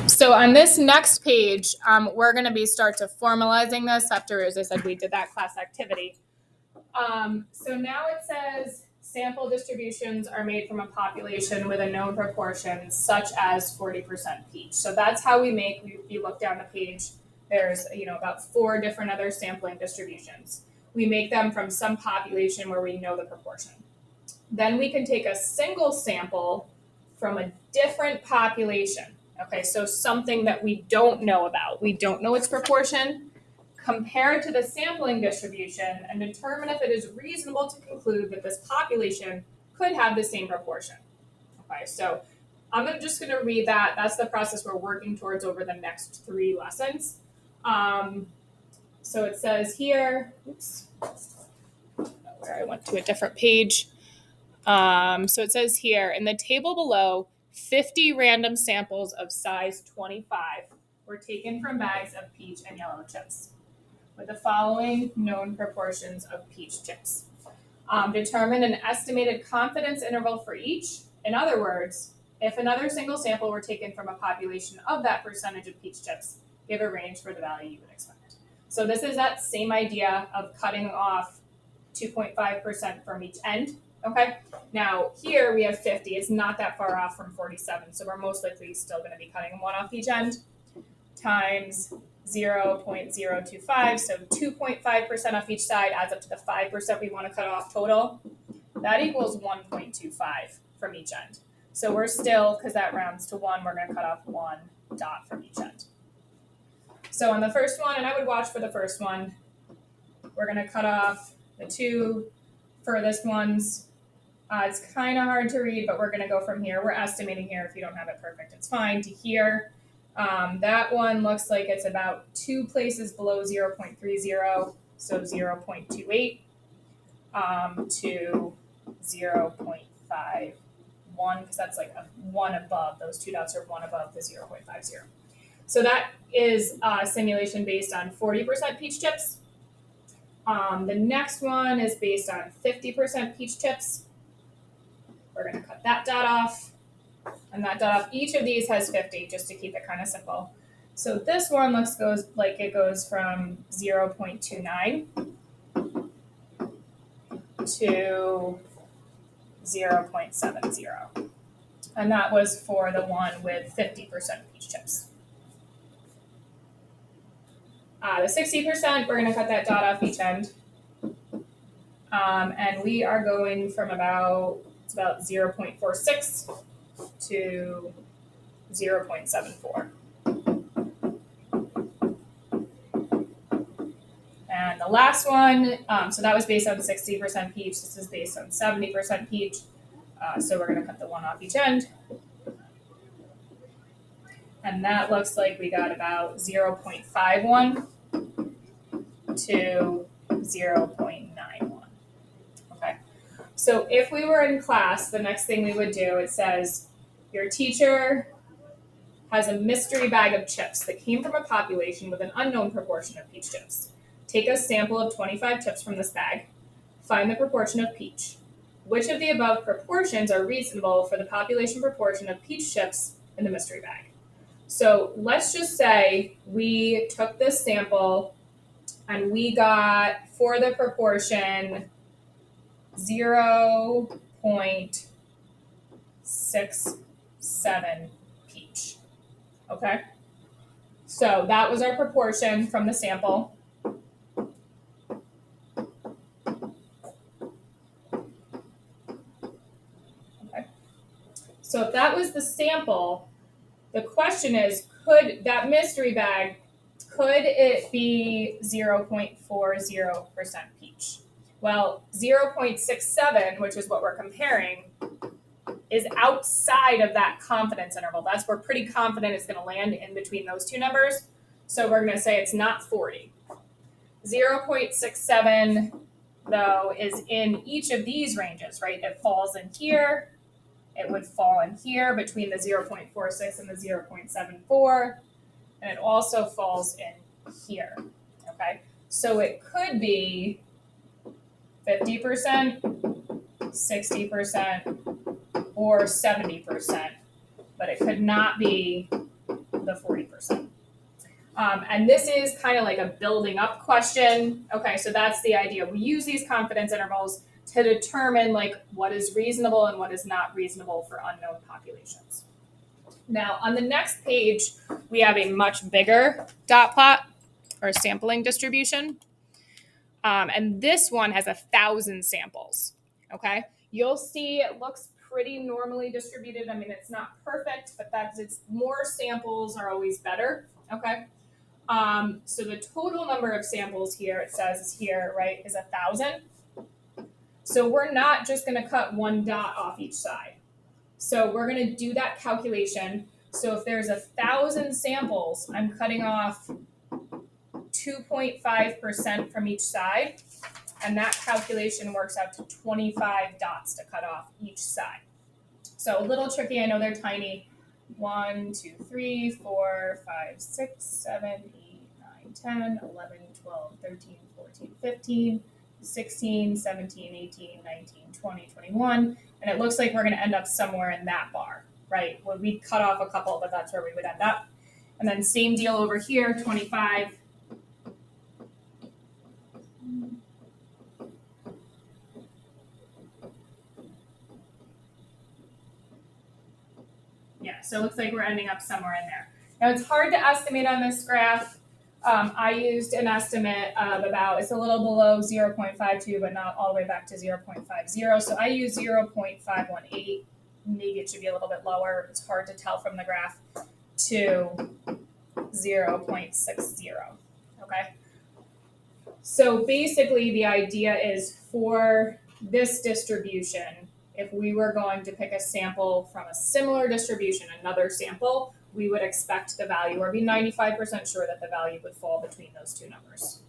So on this next page, we're going to start to formalizing this after, as I said, we did that class activity. So now it says sample distributions are made from a population with a known proportion, such as 40% peach. So that's how we make. If you look down the page, there's about 4 different other sampling distributions. We make them from some population where we know the proportion. Then we can take a single sample from a different population. Okay, so something that we don't know about. We don't know its proportion. Compare it to the sampling distribution and determine if it is reasonable to conclude that this population could have the same proportion. Okay, so I'm just going to read that. That's the process we're working towards over the next 3 lessons. So it says here, where I went to a different page. So it says here, in the table below, 50 random samples of size 25 were taken from bags of peach and yellow chips with the following known proportions of peach chips. Determine an estimated confidence interval for each. In other words, if another single sample were taken from a population of that percentage of peach chips, give a range for the value you would expect. So this is that same idea of cutting off 2.5% from each end. Okay, now here we have 50. It's not that far off from 47, so we're most likely still going to be cutting 1 off each end, times 0.025, so 2.5% off each side adds up to the 5% we want to cut off total. That equals 1.25 from each end. So we're still, because that rounds to 1, we're going to cut off 1 dot from each end. So on the first one, and I would watch for the first one, we're going to cut off the 2 furthest ones. It's kind of hard to read, but we're going to go from here. We're estimating here. If you don't have it perfect, it's fine. To here, that one looks like it's about 2 places below 0.30, so 0.28 to 0.51, because that's like a 1 above. Those 2 dots are 1 above the 0.50. So that is a simulation based on 40% peach chips. The next one is based on 50% peach chips. We're going to cut that dot off and that dot off. Each of these has 50, just to keep it kind of simple. So this one goes like it goes from 0.29 to 0.70. And that was for the one with 50% peach chips. The 60%, we're going to cut that dot off each end. And we are going from about 0.46 to 0.74. And the last one, so that was based on 60% peach. This is based on 70% peach. So we're going to cut the 1 off each end. And that looks like we got about 0.51 to 0.91. Okay. So if we were in class, the next thing we would do, it says your teacher has a mystery bag of chips that came from a population with an unknown proportion of peach chips. Take a sample of 25 chips from this bag. Find the proportion of peach. Which of the above proportions are reasonable for the population proportion of peach chips in the mystery bag? So let's just say we took this sample and we got, for the proportion, 0.67 peach. Okay? So that was our proportion from the sample. Okay. So if that was the sample, the question is, could that mystery bag, could it be 0.40% peach? Well, 0.67, which is what we're comparing, is outside of that confidence interval. That's where pretty confident it's going to land in between those 2 numbers. So we're going to say it's not 40. 0.67, though, is in each of these ranges, right? It falls in here. It would fall in here between the 0.46 and the 0.74. And it also falls in here, okay? So it could be 50%, 60%, or 70%, but it could not be the the 40%. And this is kind of like a building up question. Okay, so that's the idea. We use these confidence intervals to determine like what is reasonable and what is not reasonable for unknown populations. Now, on the next page, we have a much bigger dot plot or sampling distribution. And this one has 1,000 samples. Okay, you'll see it looks pretty normally distributed. I mean, it's not perfect, but it's more samples are always better. Okay. So the total number of samples here, it says here, right, is 1,000. So we're not just going to cut one dot off each side. So we're going to do that calculation. So if there's 1,000 samples, I'm cutting off 2.5% from each side. And that calculation works out to 25 dots to cut off each side. So a little tricky. I know they're tiny. 1, 2, 3, 4, 5, 6, 7, 8, 9, 10, 11, 12, 13, 14, 15, 16, 17, 18, 19, 20, 21. And it looks like we're going to end up somewhere in that bar, right? Well, we cut off a couple, but that's where we would end up. And then same deal over here, 25. Yeah, so it looks like we're ending up somewhere in there. Now it's hard to estimate on this graph. I used an estimate of about, it's a little below 0.52, but not all the way back to 0.50. So I use 0.518. Maybe it should be a little bit lower. It's hard to tell from the graph, to 0.60. Okay. So basically the idea is for this distribution, if we were going to pick a sample from a similar distribution, another sample, we would expect the value or be 95% sure that the value would fall between those two numbers.